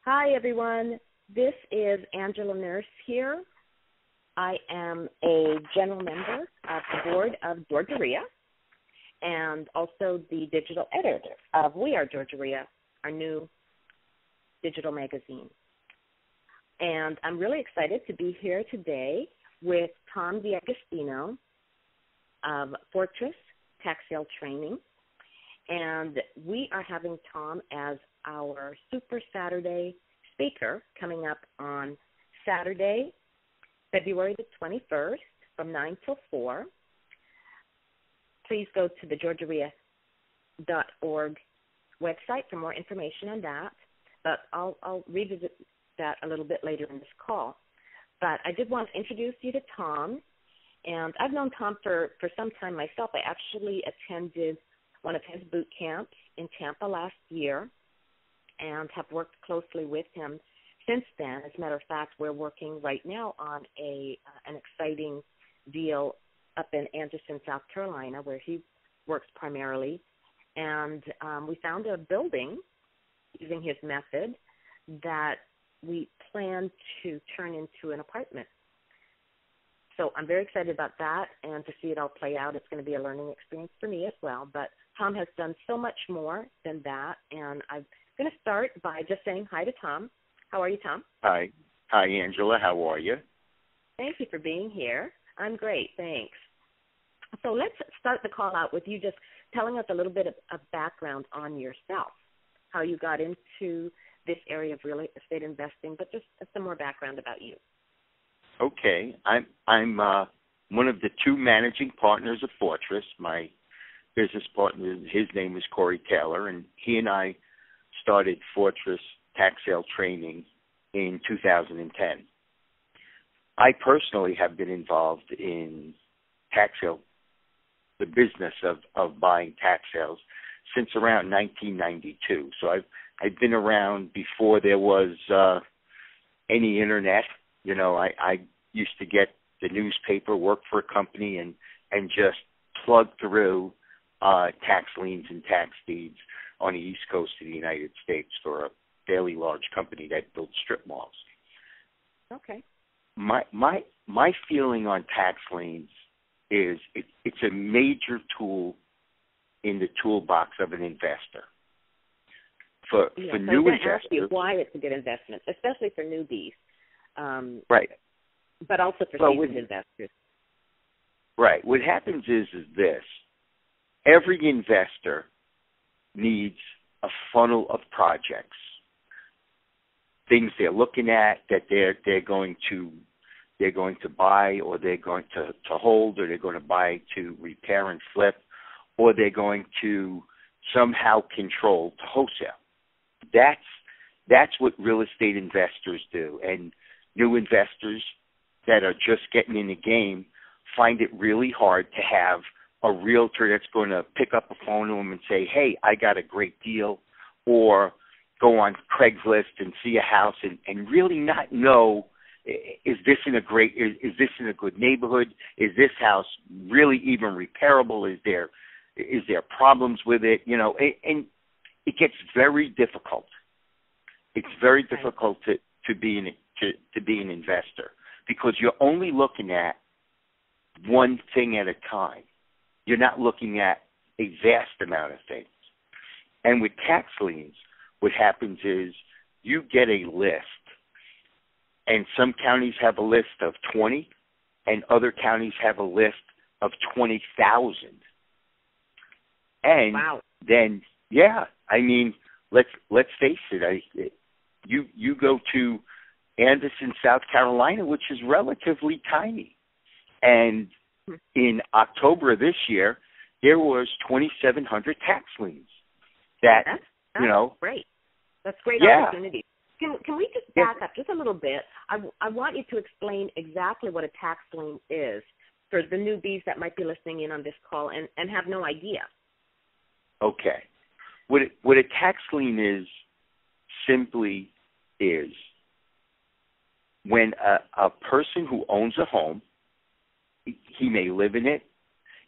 Hi, everyone. This is Angela Nurse here. I am a general member of the board of GaREIA and also the digital editor of We Are GaREIA, our new digital magazine. And I'm really excited to be here today with Tom DiAgostino of Fortress Tax Sale Training. And we are having Tom as our Super Saturday speaker coming up on Saturday, February the 21st from 9 till 4. Please go to the GaREIA.org website for more information on that. But I'll revisit that a little bit later in this call. But I did want to introduce you to Tom. And I've known Tom for some time myself. I actually attended one of his boot camps in Tampa last year and have worked closely with him since then. As a matter of fact, we're working right now on an exciting deal up in Anderson, South Carolina, where he works primarily. And we found a building using his method that we plan to turn into an apartment. So I'm very excited about that and to see it all play out. It's going to be a learning experience for me as well. But Tom has done so much more than that, and I'm going to start by just saying hi to Tom. How are you, Tom? Hi. Hi, Angela. How are you? Thank you for being here. I'm great, thanks. So let's start the call out with you just telling us a little bit of background on yourself, how you got into this area of real estate investing, but just some more background about you. Okay. I'm one of the two managing partners of Fortress. My business partner, his name is Corey Taylor, and he and I started Fortress Tax Sale Training in 2010. I personally have been involved in tax sale, the business of buying tax sales, since around 1992. So I've been around before there was any internet. You know, I used to get the newspaper, work for a company, and just plug through tax liens and tax deeds on the East Coast of the United States for a fairly large company that built strip malls. Okay. My feeling on tax liens is it's a major tool in the toolbox of an investor. For new investors, ask you why it's a good investment, especially for newbies. Right. But also for seasoned investors. Right. What happens is this. Every investor needs a funnel of projects, things they're looking at that they're going to buy, or they're going to hold, or they're going to buy to repair and flip, or they're going to somehow control to wholesale. That's what real estate investors do. And new investors that are just getting in the game find it really hard to have a realtor that's going to pick up a phone to them and say, hey, I got a great deal, or go on Craigslist and see a house and really not know, is this in a good neighborhood? Is this house really even repairable? Is there problems with it? You know, and it gets very difficult. It's very difficult to be an investor, because you're only looking at one thing at a time. You're not looking at a vast amount of things. And with tax liens, what happens is you get a list, and some counties have a list of 20, and other counties have a list of 20,000. And wow. Then, yeah, I mean, let's face it. You go to Anderson, South Carolina, which is relatively tiny, and in October of this year, there was 2,700 tax liens. That's great. That's great yeah. opportunity. Can we just back up just a little bit? I want you to explain exactly what a tax lien is for the newbies that might be listening in on this call and have no idea. Okay. What a tax lien is simply is when a person who owns a home, he may live in it,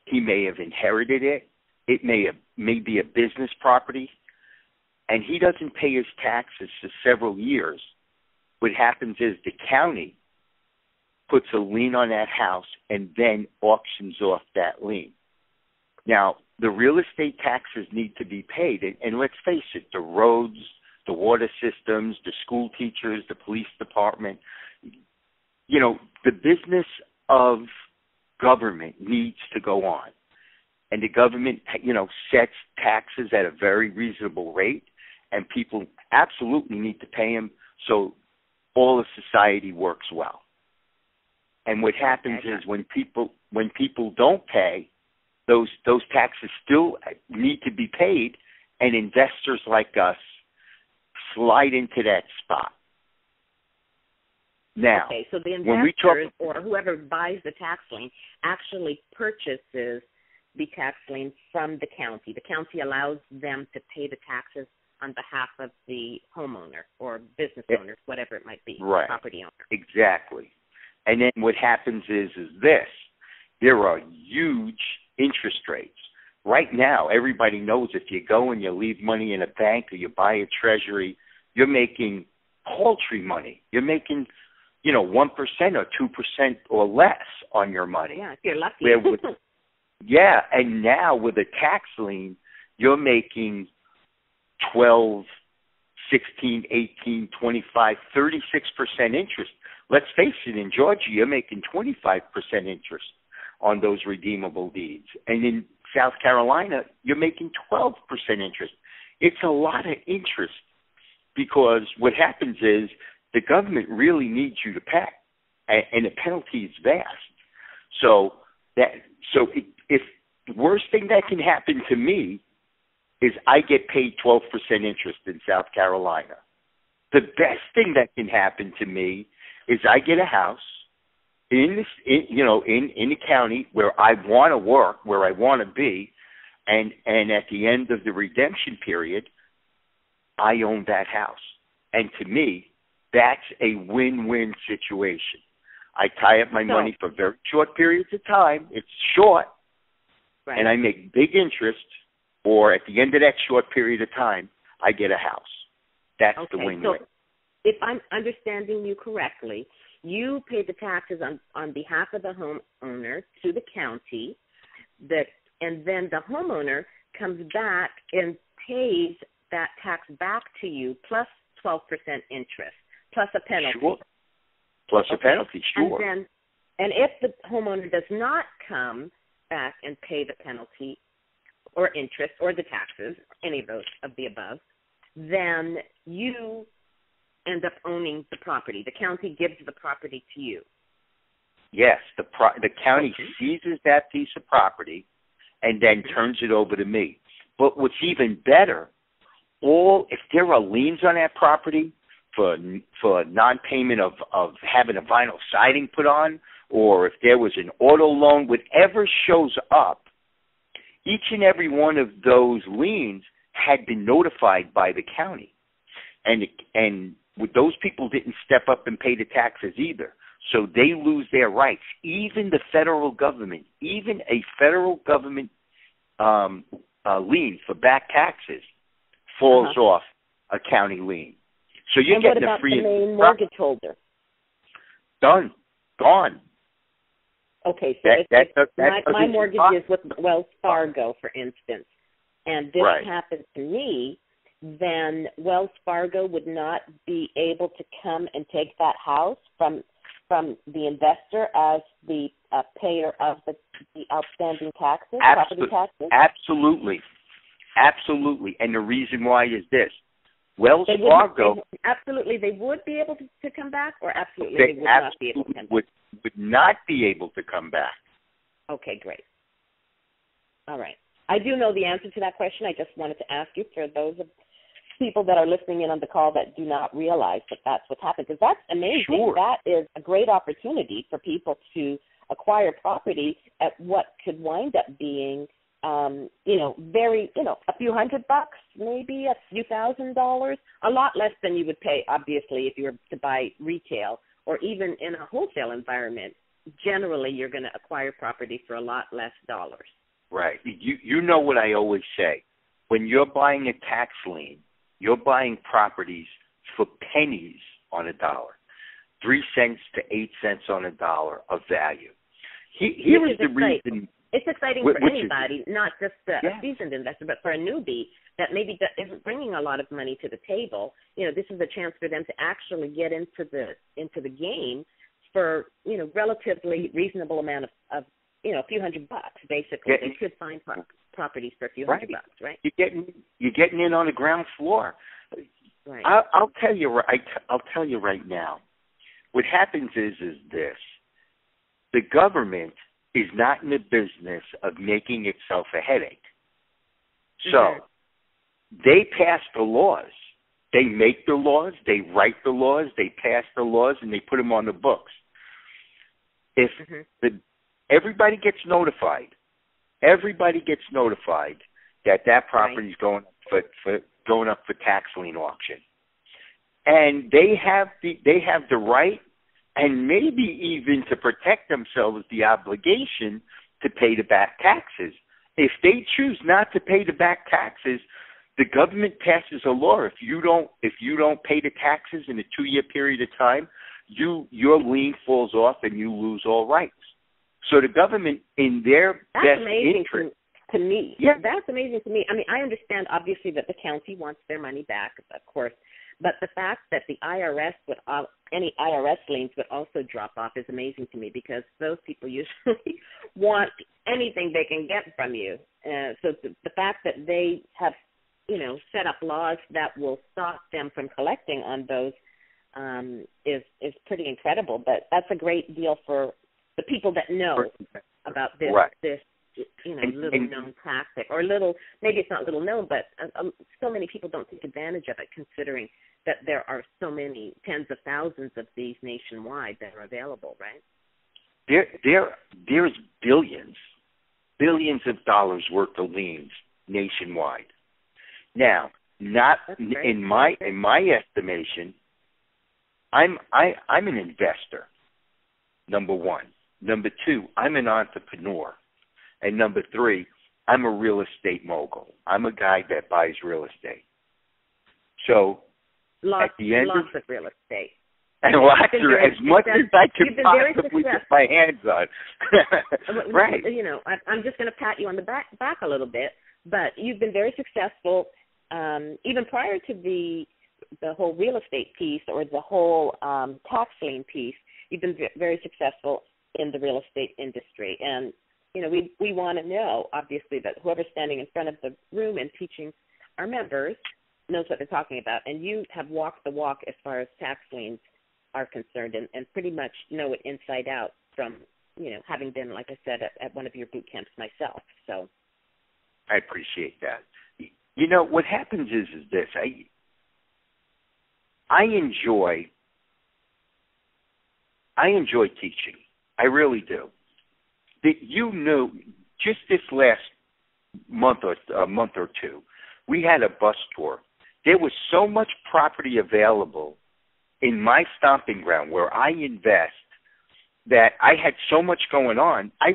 he may have inherited it, it may be a business property, and he doesn't pay his taxes for several years, what happens is the county puts a lien on that house and then auctions off that lien. Now, the real estate taxes need to be paid, and let's face it, the roads, the water systems, the school teachers, the police department, you know, the business of government needs to go on. And the government, you know, sets taxes at a very reasonable rate, and people absolutely need to pay them so all of society works well. And what happens is when people don't pay, those taxes still need to be paid, and investors like us slide into that spot. Now, okay, so the investors or whoever buys the tax lien actually purchases the tax lien from the county. The county allows them to pay the taxes on behalf of the homeowner or business owners, whatever it might be, right. Property owner. Exactly. And then what happens is this. There are huge interest rates. Right now, everybody knows if you go and you leave money in a bank or you buy a treasury, you're making paltry money. You're making, 1% or 2% or less on your money. Yeah, if you're lucky. Yeah, and now with a tax lien, you're making 12, 16, 18, 25, 36% interest. Let's face it, in Georgia, you're making 25% interest on those redeemable deeds. And in South Carolina, you're making 12% interest. It's a lot of interest because what happens is the government really needs you to pay, and the penalty is vast. So if the worst thing that can happen to me is I get paid 12% interest in South Carolina. The best thing that can happen to me is I get a house in the county where I want to work, where I want to be, and at the end of the redemption period, I own that house. And to me, that's a win-win situation. I tie up my money for very short periods of time. It's short, right. And I make big interest, or at the end of that short period of time, I get a house. That's the win-win. So if I'm understanding you correctly, you pay the taxes on behalf of the homeowner to the county, and then the homeowner comes back and pays that tax back to you plus 12% interest, plus a penalty. Sure. Plus a penalty, sure. And if the homeowner does not come back and pay the penalty or interest or the taxes, any of those of the above, then you end up owning the property. The county gives the property to you. Yes, the county seizes that piece of property and then turns it over to me. But what's even better, if there are liens on that property for non-payment of having a vinyl siding put on, or if there was an auto loan, whatever shows up, each and every one of those liens had been notified by the county. And those people didn't step up and pay the taxes either. So they lose their rights. Even the federal government, even a federal government lien for back taxes falls off a county lien. So you're getting a free. And what about the main mortgage holder? Done. Gone. Okay, so my mortgage is with Wells Fargo, for instance, and this happened to me, then Wells Fargo would not be able to come and take that house from the investor as the payer of the outstanding taxes, property taxes? Absolutely. And the reason why is this. Wells Fargo... Absolutely, they would be able to come back, or absolutely they would not be able to come back? Would not be able to come back. Okay, great. All right. I do know the answer to that question. I just wanted to ask you for those people that are listening in on the call that do not realize that that's what's happened, because that's amazing. Sure. That is a great opportunity for people acquire property at what could wind up being, a few $100, maybe a few $1,000, a lot less than you would pay, obviously, if you were to buy retail or even in a wholesale environment. Generally, you're going to acquire property for a lot less dollars. Right. You know what I always say. When you're buying a tax lien, you're buying properties for pennies on a dollar, 3 cents to 8 cents on a dollar of value. Here is the reason. It's exciting for anybody, not just a seasoned investor, but for a newbie that maybe isn't bringing a lot of money to the table. This is a chance for them to actually get into the game for relatively reasonable amount of a few $100, basically. They could find properties for a few $100, right? You're getting in on the ground floor. Right. I'll tell you right now. What happens is this: the government is not in the business of making itself a headache. So they pass the laws. They make the laws, they write the laws, they pass the laws, and they put them on the books. If everybody gets notified that property is going up for tax lien auction, and they have the right, and maybe even to protect themselves, the obligation to pay the back taxes. If they choose not to pay the back taxes, the government passes a law. If you don't pay the taxes in a 2-year period of time, your lien falls off and you lose all rights. So the government, in their best interest, to me. Yeah. That's amazing to me. I mean, I understand, obviously, that the county wants their money back, of course, but the fact that the IRS any IRS liens would also drop off is amazing to me, because those people usually want anything they can get from you. So the fact that they have, set up laws that will stop them from collecting on those is pretty incredible. But that's a great deal for the people that know about this, little known tactic, or maybe it's not little known, but so many people don't take advantage of it, considering that there are so many tens of thousands of these nationwide that are available, right? There's billions of dollars worth of liens nationwide. Now, not in my estimation, I'm an investor, number one. Number two, I'm an entrepreneur. And number three, I'm a real estate mogul. I'm a guy that buys real estate. So lots at the end of real estate. And as much as I can possibly get my hands on. Right. I'm just going to pat you on the back a little bit, but you've been very successful, even prior to the whole real estate piece or the whole tax lien piece. You've been very successful in the real estate industry. And, we want to know, obviously, that whoever's standing in front of the room and teaching our members knows what they're talking about. And you have walked the walk as far as tax liens are concerned, and pretty much know it inside out from, having been, like I said, at one of your boot camps myself. So I appreciate that. What happens is this. I enjoy teaching. I really do. Just this last month or two, we had a bus tour. There was so much property available in my stomping ground where I invest that I had so much going on. I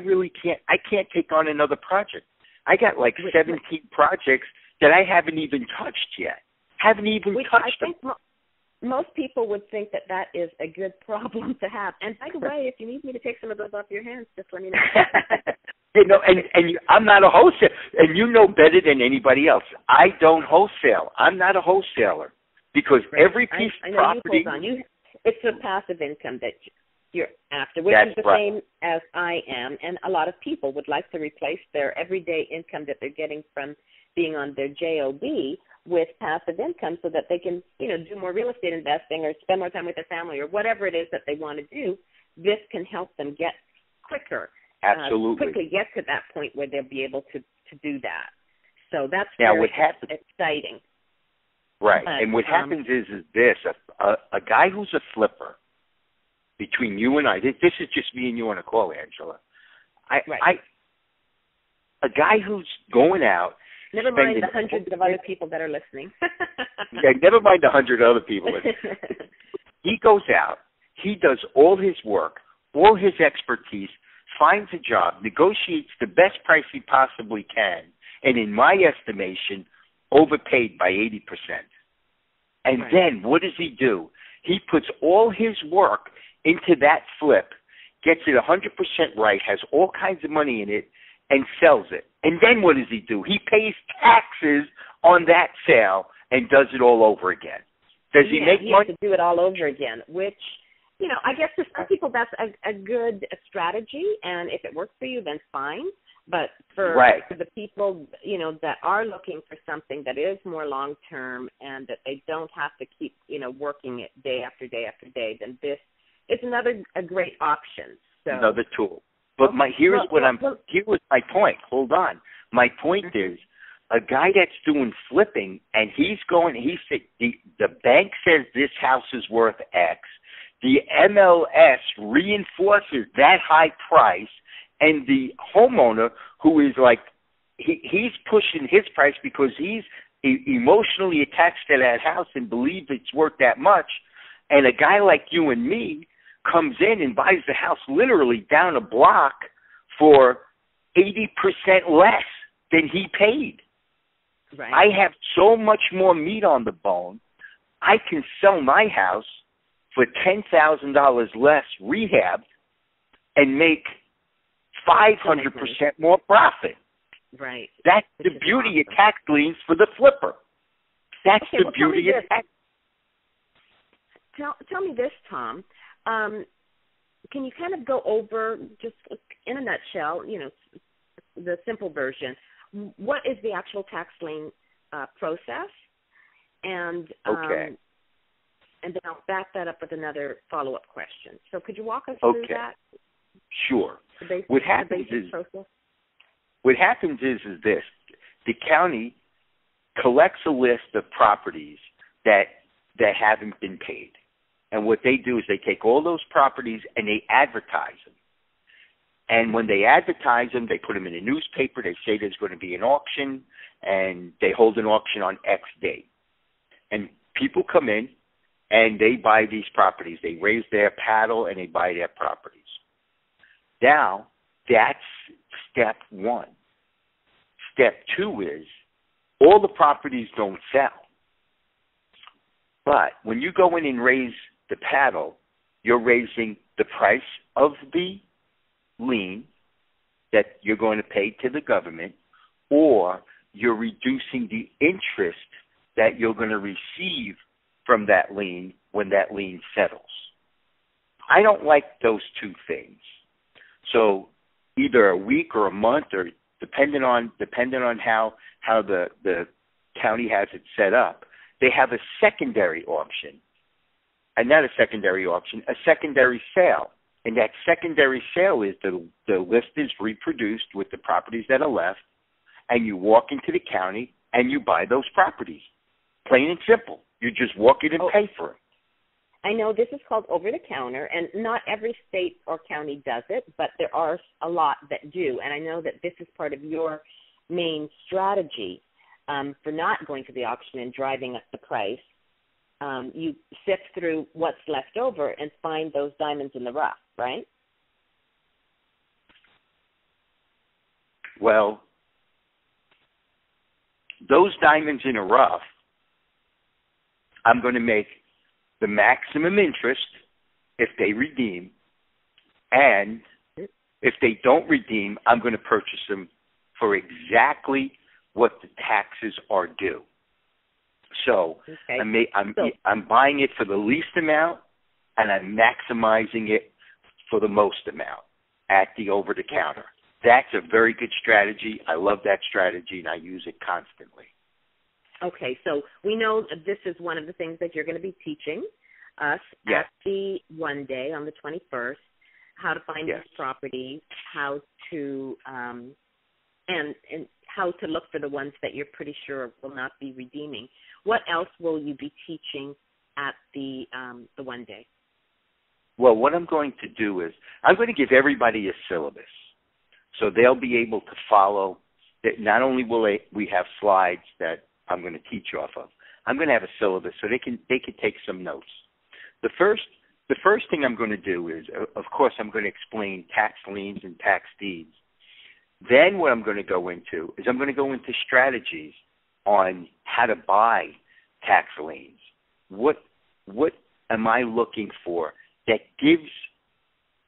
can't take on another project. I got like 17 projects that I haven't even touched yet. I think most people would think that is a good problem to have. And by the way, if you need me to take some of those off your hands, just let me know. I'm not a wholesaler, and you know better than anybody else. I don't wholesale. I'm not a wholesaler, because every piece of property. It's a passive income that you're after, which is the same as I am, and a lot of people would like to replace their everyday income that they're getting from being on their JOB with passive income, so that they can, do more real estate investing or spend more time with their family or whatever it is that they want to do. This can help them get quicker. Absolutely. Quickly get to that point where they'll be able to do that. So that's exciting. Right. And what happens is this: a guy who's a flipper, between you and I, this is just me and you on a call, Angela. A guy who's going out. Never mind the hundreds of other people that are listening. Yeah, never mind the 100 other people. He goes out, he does all his work, all his expertise, finds a job, negotiates the best price he possibly can, and in my estimation, overpaid by 80%. And Right. then what does he do? He puts all his work into that flip, gets it 100% right, has all kinds of money in it, and sells it. And then what does he do? He pays taxes on that sale and does it all over again. Does he make he money? has to do it all over again, which, I guess for some people that's a good strategy, and if it works for you, then fine. But for the people, that are looking for something that is more long-term and that they don't have to keep, working it day after day after day, then this is a great option. So, another tool. But here was my point. Hold on. My point is, a guy that's doing flipping, and he said the bank says this house is worth X. The MLS reinforces that high price, and the homeowner, who is like, he's pushing his price because he's emotionally attached to that house and believes it's worth that much. And a guy like you and me comes in and buys the house literally down a block for 80% less than he paid. Right. I have so much more meat on the bone. I can sell my house for $10,000 less rehabbed and make 500% more profit. Right. That's the beauty of tax liens for the flipper. That's the beauty of tax. Tell me this, Tom. Can you kind of go over, just in a nutshell, the simple version, what is the actual tax lien process? And and then I'll back that up with another follow-up question. So could you walk us through that? Sure. What happens is this. The county collects a list of properties that haven't been paid. And what they do is they take all those properties and they advertise them. And when they advertise them, they put them in a newspaper. They say there's going to be an auction, and they hold an auction on X date. And people come in, and they buy these properties. They raise their paddle, and they buy their properties. Now, that's step one. Step two is all the properties don't sell. But when you go in and raise the paddle, you're raising the price of the lien that you're going to pay to the government, or you're reducing the interest that you're going to receive from that lien when that lien settles. I don't like those two things. So either a week or a month, or depending on how the county has it set up, they have a secondary auction. And not a secondary auction, a secondary sale. And that secondary sale is the list is reproduced with the properties that are left, and you walk into the county and you buy those properties. Plain and simple. You just walk in and pay for it. I know this is called over-the-counter, and not every state or county does it, but there are a lot that do. And I know that this is part of your main strategy for not going to the auction and driving up the price. You sift through what's left over and find those diamonds in the rough, right? Well, those diamonds in the rough, I'm going to make the maximum interest if they redeem, and if they don't redeem, I'm going to purchase them for exactly what the taxes are due. So I'm buying it for the least amount, and I'm maximizing it for the most amount at the over-the-counter. That's a very good strategy. I love that strategy, and I use it constantly. Okay, so we know that this is one of the things that you're going to be teaching us at the one day on the 21st, how to find these properties, how to and how to look for the ones that you're pretty sure will not be redeeming. What else will you be teaching at the one day? Well, what I'm going to do is I'm going to give everybody a syllabus, so they'll be able to follow. That not only will we have slides that I'm going to teach off of, I'm going to have a syllabus so they can take some notes. The first thing I'm going to do is, of course, I'm going to explain tax liens and tax deeds. Then what I'm going to go into is strategies on how to buy tax liens. what am I looking for that gives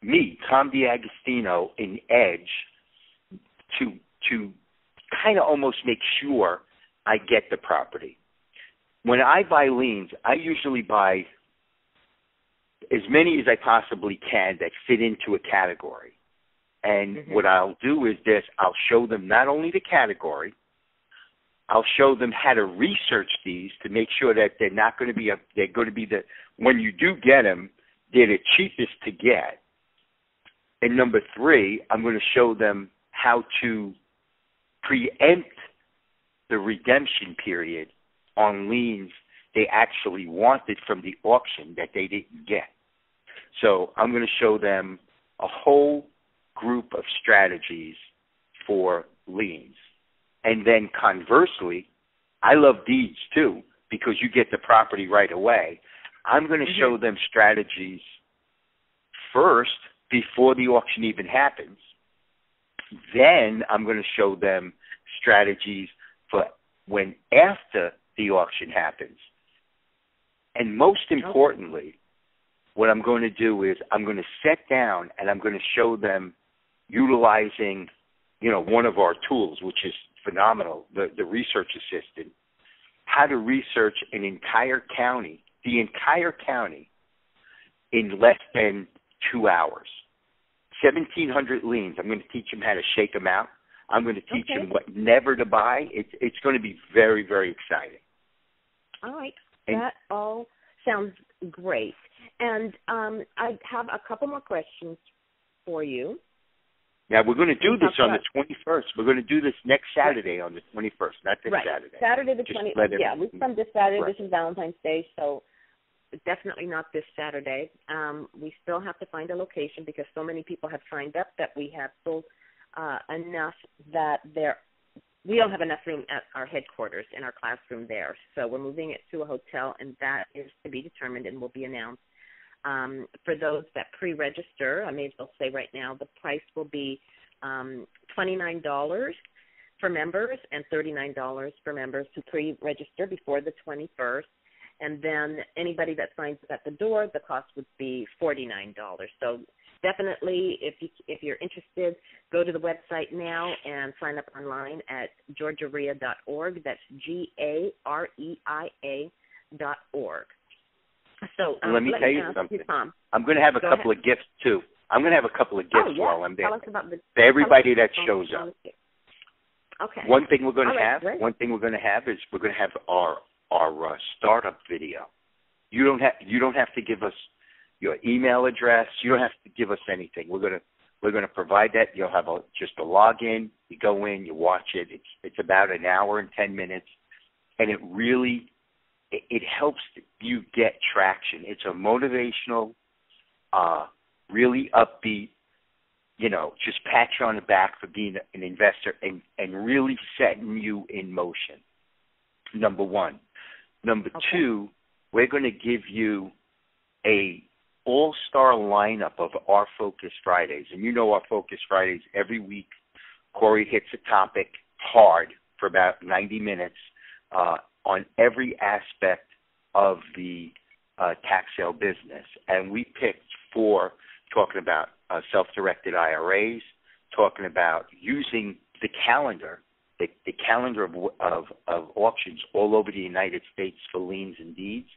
me, Tom DiAgostino, an edge to kind of almost make sure I get the property. When I buy liens, I usually buy as many as I possibly can that fit into a category. And what I'll do is this: I'll show them not only the category, I'll show them how to research these to make sure that they're not going to be when you do get them, they're the cheapest to get. And number three, I'm going to show them how to preempt the redemption period on liens they actually wanted from the auction that they didn't get. So I'm going to show them a whole group of strategies for liens. And then conversely, I love deeds too, because you get the property right away. I'm going to show them strategies first before the auction even happens. Then I'm going to show them strategies for when after the auction happens. And most importantly, what I'm going to do is I'm going to sit down and I'm going to show them utilizing, one of our tools, which is phenomenal, the research assistant, how to research an entire county, the entire county, in less than 2 hours. 1,700 liens. I'm going to teach them how to shake them out. I'm going to teach them what never to buy. It's going to be very, very exciting. All right. That all sounds great. And I have a couple more questions for you. Now, we're going to do this on the 21st. We're going to do this next Saturday on the 21st, not this Saturday. Saturday the 20th. Yeah, we come this Saturday. Right. This is Valentine's Day, so definitely not this Saturday. We still have to find a location because so many people have signed up that we have sold enough that we don't have enough room at our headquarters in our classroom there. So we're moving it to a hotel, and that is to be determined and will be announced. For those that pre-register, I may as well say right now, the price will be $29 for members and $39 for members to pre-register before the 21st. And then anybody that signs up at the door, the cost would be $49. So definitely, if you're interested, go to the website now and sign up online at GaREIA.org. That's GaREIA.org. So let me tell you something. Tom. I'm going to have a couple of gifts too. I'm going to have a couple of gifts while I'm there. Tell us about for everybody that shows up. Okay. One thing we're going to have is we're going to have our startup video. You don't have to give us your email address. You don't have to give us anything. We're going to provide that. You'll have just a login. You go in, you watch it. It's about an hour and 10 minutes, and it helps you get traction. It's a motivational, really upbeat, just pat you on the back for being an investor and really setting you in motion, number one. Number two, we're going to give you a all-star lineup of our Focus Fridays. And our Focus Fridays, every week, Corey hits a topic hard for about 90 minutes on every aspect of the tax sale business. And we picked 4, talking about self-directed IRAs, talking about using the calendar, the calendar of auctions all over the United States for liens and deeds.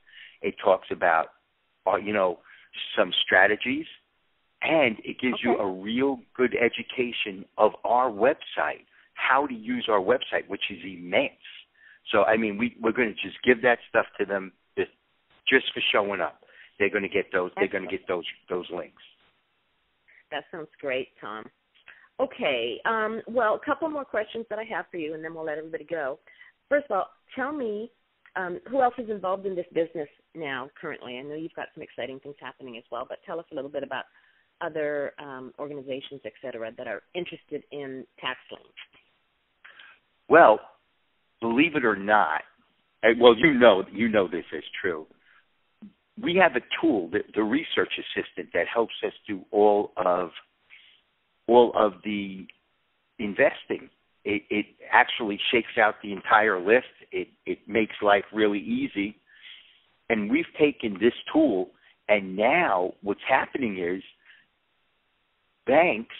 It talks about, some strategies, and it gives you a real good education of our website, how to use our website, which is immense. So, we're going to just give that stuff to them just for showing up. They're going to get those. They're going to get those links. That sounds great, Tom. Okay. Well, a couple more questions that I have for you, and then we'll let everybody go. First of all, tell me who else is involved in this business now currently. I know you've got some exciting things happening as well, but tell us a little bit about other organizations, et cetera, that are interested in tax liens. Well, believe it or not, you know this is true. We have a tool, the research assistant, that helps us do all of the investing. It actually shakes out the entire list. It makes life really easy. And we've taken this tool, and now what's happening is banks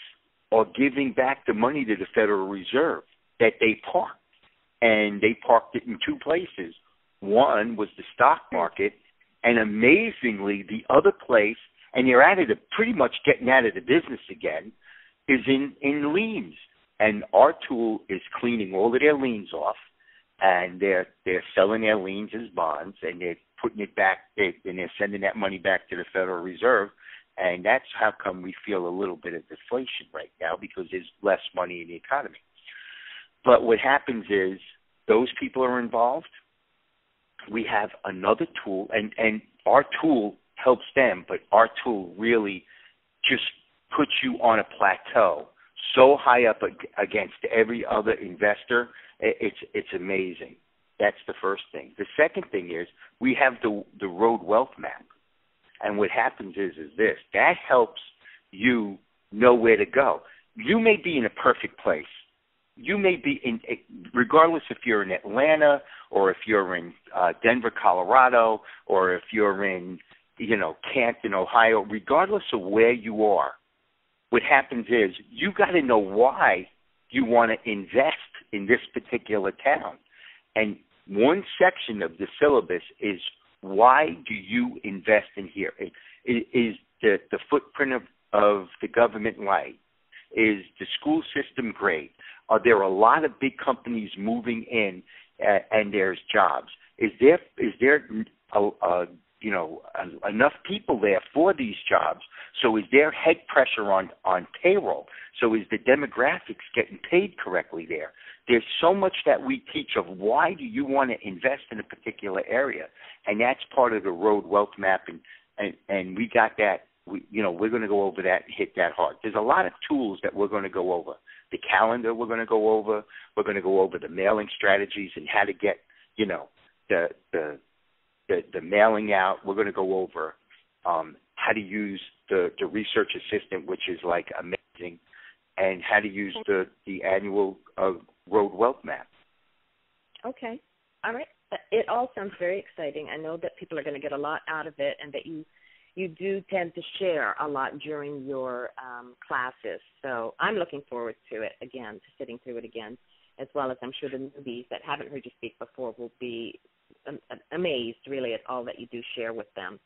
are giving back the money to the Federal Reserve that they parked. And they parked it in two places. One was the stock market, and amazingly, the other place, and they're out of the, pretty much getting out of the business again, is in liens. And our tool is cleaning all of their liens off, and they're selling their liens as bonds, and they're putting it back, and they're sending that money back to the Federal Reserve. And that's how come we feel a little bit of deflation right now, because there's less money in the economy. But what happens is those people are involved. We have another tool, and our tool helps them, but our tool really just puts you on a plateau so high up against every other investor. It's amazing. That's the first thing. The second thing is we have the road wealth map. And what happens is this. That helps you know where to go. You may be in a perfect place. You may be in, regardless if you're in Atlanta or if you're in Denver, Colorado, or if you're in, Canton, Ohio, regardless of where you are, what happens is you got to know why you want to invest in this particular town. And one section of the syllabus is, why do you invest in here? Is the footprint of the government right? Is the school system great? Are there a lot of big companies moving in and there's jobs? Is there enough people there for these jobs? So is there head pressure on payroll? So is the demographics getting paid correctly there? There's so much that we teach of why do you want to invest in a particular area, and that's part of the road wealth map, and we got that. We're going to go over that and hit that hard. There's a lot of tools that we're going to go over. The calendar we're going to go over. We're going to go over the mailing strategies and how to get, the mailing out. We're going to go over how to use the research assistant, which is like amazing, and how to use the annual road wealth map. Okay. All right. It all sounds very exciting. I know that people are going to get a lot out of it, and that you do tend to share a lot during your classes. So I'm looking forward to it again, to sitting through it again, as well as I'm sure the newbies that haven't heard you speak before will be amazed, really, at all that you do share with them.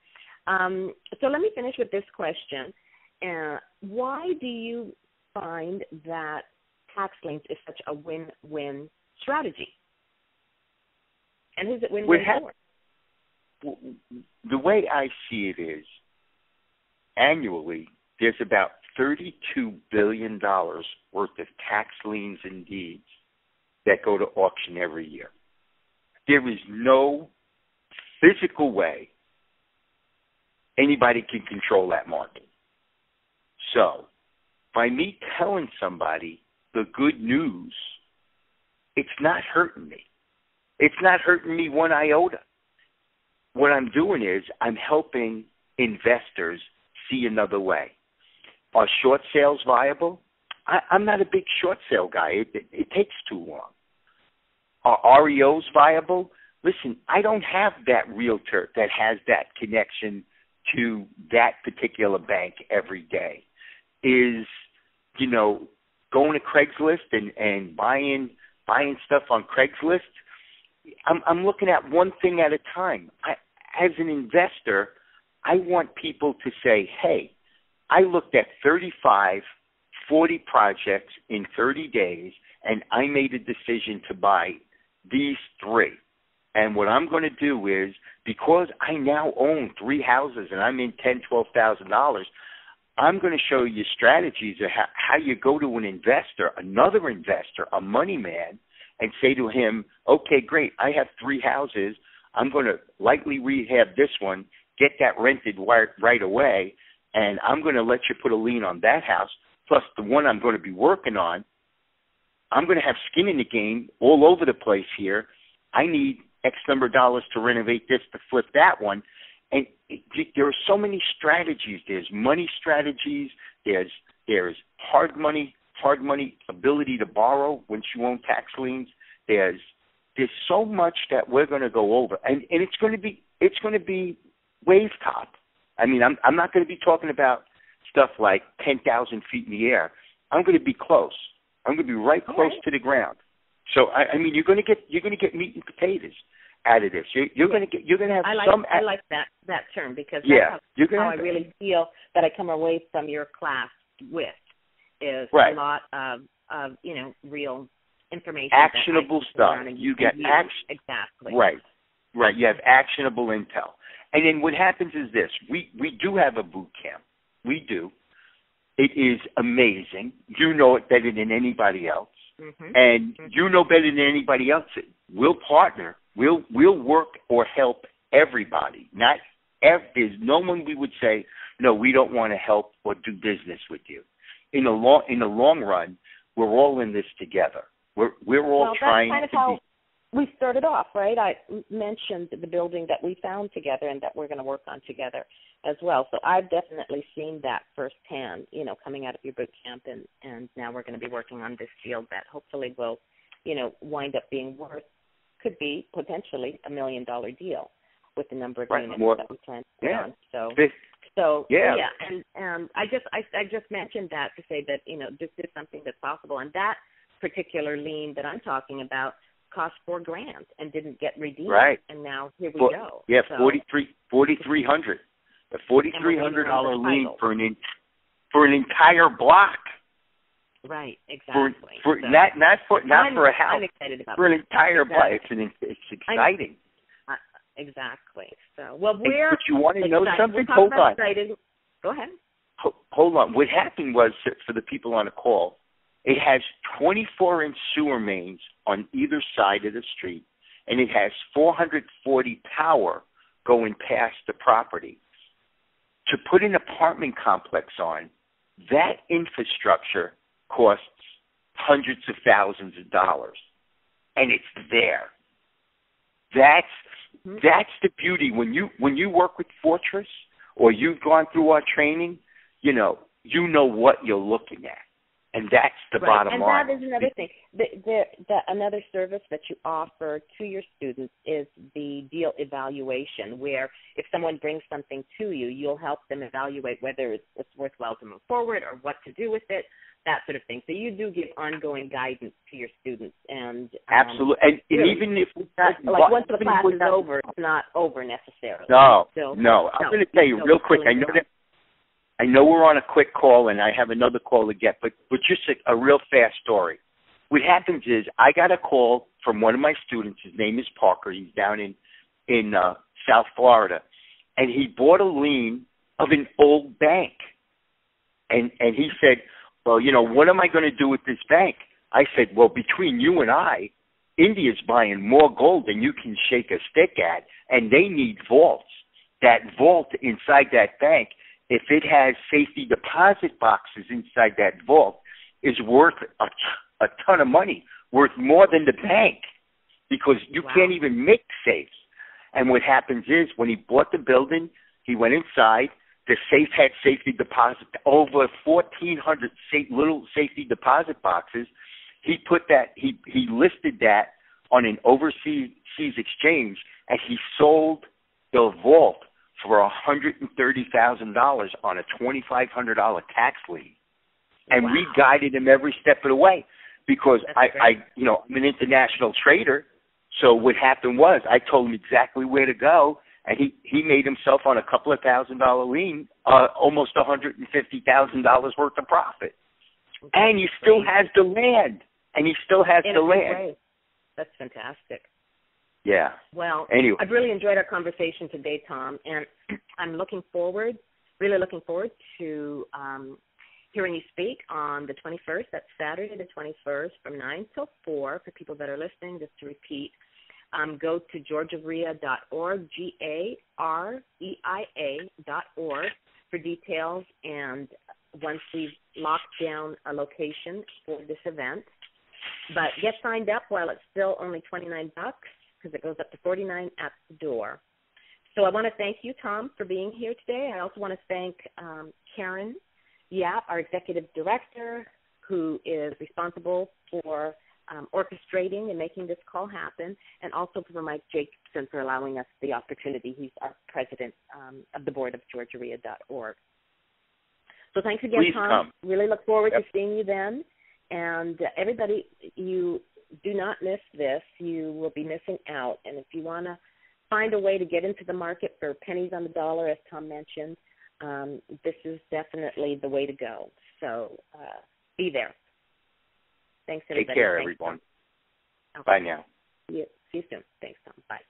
So let me finish with this question. Why do you find that tax liens is such a win-win strategy? And who's it win-win for? The way I see it is, annually, there's about $32 billion worth of tax liens and deeds that go to auction every year. There is no physical way anybody can control that market. So, by me telling somebody the good news, it's not hurting me. It's not hurting me one iota. What I'm doing is I'm helping investors see another way. Are short sales viable? I'm not a big short sale guy. It takes too long. Are REOs viable? Listen, I don't have that realtor that has that connection to that particular bank every day. Is, going to Craigslist and buying stuff on Craigslist? I'm looking at one thing at a time. As an investor, I want people to say, hey, I looked at 35, 40 projects in 30 days, and I made a decision to buy these 3. And what I'm going to do is, because I now own 3 houses and I'm in $10,000, $12,000, I'm going to show you strategies of how you go to an investor, another investor, a money man, and say to him, okay, great, I have 3 houses. I'm going to lightly rehab this one, get that rented right away, and I'm going to let you put a lien on that house, plus the one I'm going to be working on. I'm going to have skin in the game all over the place here. I need X number of dollars to renovate this, to flip that one. And there are so many strategies. There's money strategies. There's hard money ability to borrow once you own tax liens. There's so much that we're going to go over, and it's going to be it's going to be wave top. I mean, I'm not going to be talking about stuff like 10,000 feet in the air. I'm going to be close. I'm going to be right close to the ground. So I mean, you're going to get meat and potatoes out of this. You're going to have some. I like that term, because that's how I really feel that I come away from your class with is a lot of real information, actionable stuff. You get exactly right. You have actionable intel, and then what happens is this: we do have a boot camp. We do. It is amazing. You know it better than anybody else. And you know better than anybody else. We'll partner. We'll work or help everybody. There's no one we would say, no, we don't want to help or do business with you. In the long run, we're all in this together. We're all trying that's kind of how we started off, right? I mentioned the building that we found together and that we're going to work on together as well. So I've definitely seen that firsthand, coming out of your boot camp, and now we're going to be working on this field that hopefully will, wind up being could be potentially $1 million deal with the number of units that we plan to put on. And I just mentioned that to say that, this is something that's possible, and that particular lien that I'm talking about cost $4,000 and didn't get redeemed, and now here we go. Yeah, $4,300. A $4,300 lien for an entire block. Right, exactly. Not for a house. I'm excited about for an entire block. It's exciting. Exactly. So, but you want to know something? Hold on. Go ahead. Hold on. What happened was, for the people on the call, it has 24-inch sewer mains on either side of the street, and it has 440 power going past the property. To put an apartment complex on, that infrastructure costs hundreds of thousands of dollars, and it's there. That's the beauty. When you work with Fortress, or you've gone through our training, you know what you're looking at. And that's the bottom line. And that is another thing. Another service that you offer to your students is the deal evaluation, where if someone brings something to you, you'll help them evaluate whether it's worthwhile to move forward or what to do with it, that sort of thing. So you do give ongoing guidance to your students. And absolutely. And even if once the class is over, it's not over necessarily. No. I'm going to tell you real quick. I know we're on a quick call, and I have another call to get, but just a real fast story. What happens is I got a call from one of my students. His name is Parker. He's down in South Florida, and he bought a lien of an old bank. And he said, well, what am I going to do with this bank? I said, well, between you and I, India's buying more gold than you can shake a stick at, and they need vaults. That vault inside that bank, if it has safety deposit boxes inside that vault, is worth a ton of money, worth more than the bank, because you can't even make safes. And what happens is, when he bought the building, he went inside. The safe had safety deposit, over 1,400 little safety deposit boxes. He put that, he listed that on an overseas exchange, and he sold the vault for $130,000 on a $2,500 tax lien. And we guided him every step of the way, because I'm an international trader. So what happened was, I told him exactly where to go, and he made himself on a couple of $1,000 lien, almost $150,000 worth of profit. And he still has the land. That's fantastic. Yeah. Well, anyway. I've really enjoyed our conversation today, Tom, and I'm really looking forward to hearing you speak on the 21st. That's Saturday the 21st from 9 till 4 for people that are listening. Just to repeat, go to georgiareia.org, GaREIA.org for details, and once we've locked down a location for this event. But get signed up while it's still only $29, because it goes up to $49 at the door. So I want to thank you, Tom, for being here today. I also want to thank Karen Yap, our executive director, who is responsible for orchestrating and making this call happen, and also for Mike Jacobson for allowing us the opportunity. He's our president of the board of GaREIA.org. So thanks again, Please Tom. come. Really look forward Yep. to seeing you then. And everybody, you do not miss this. You will be missing out. And if you want to find a way to get into the market for pennies on the dollar, as Tom mentioned, this is definitely the way to go. So be there. Thanks, everybody. Take care, Thanks, everyone. Tom. Okay. Bye now. See you soon. Thanks, Tom. Bye.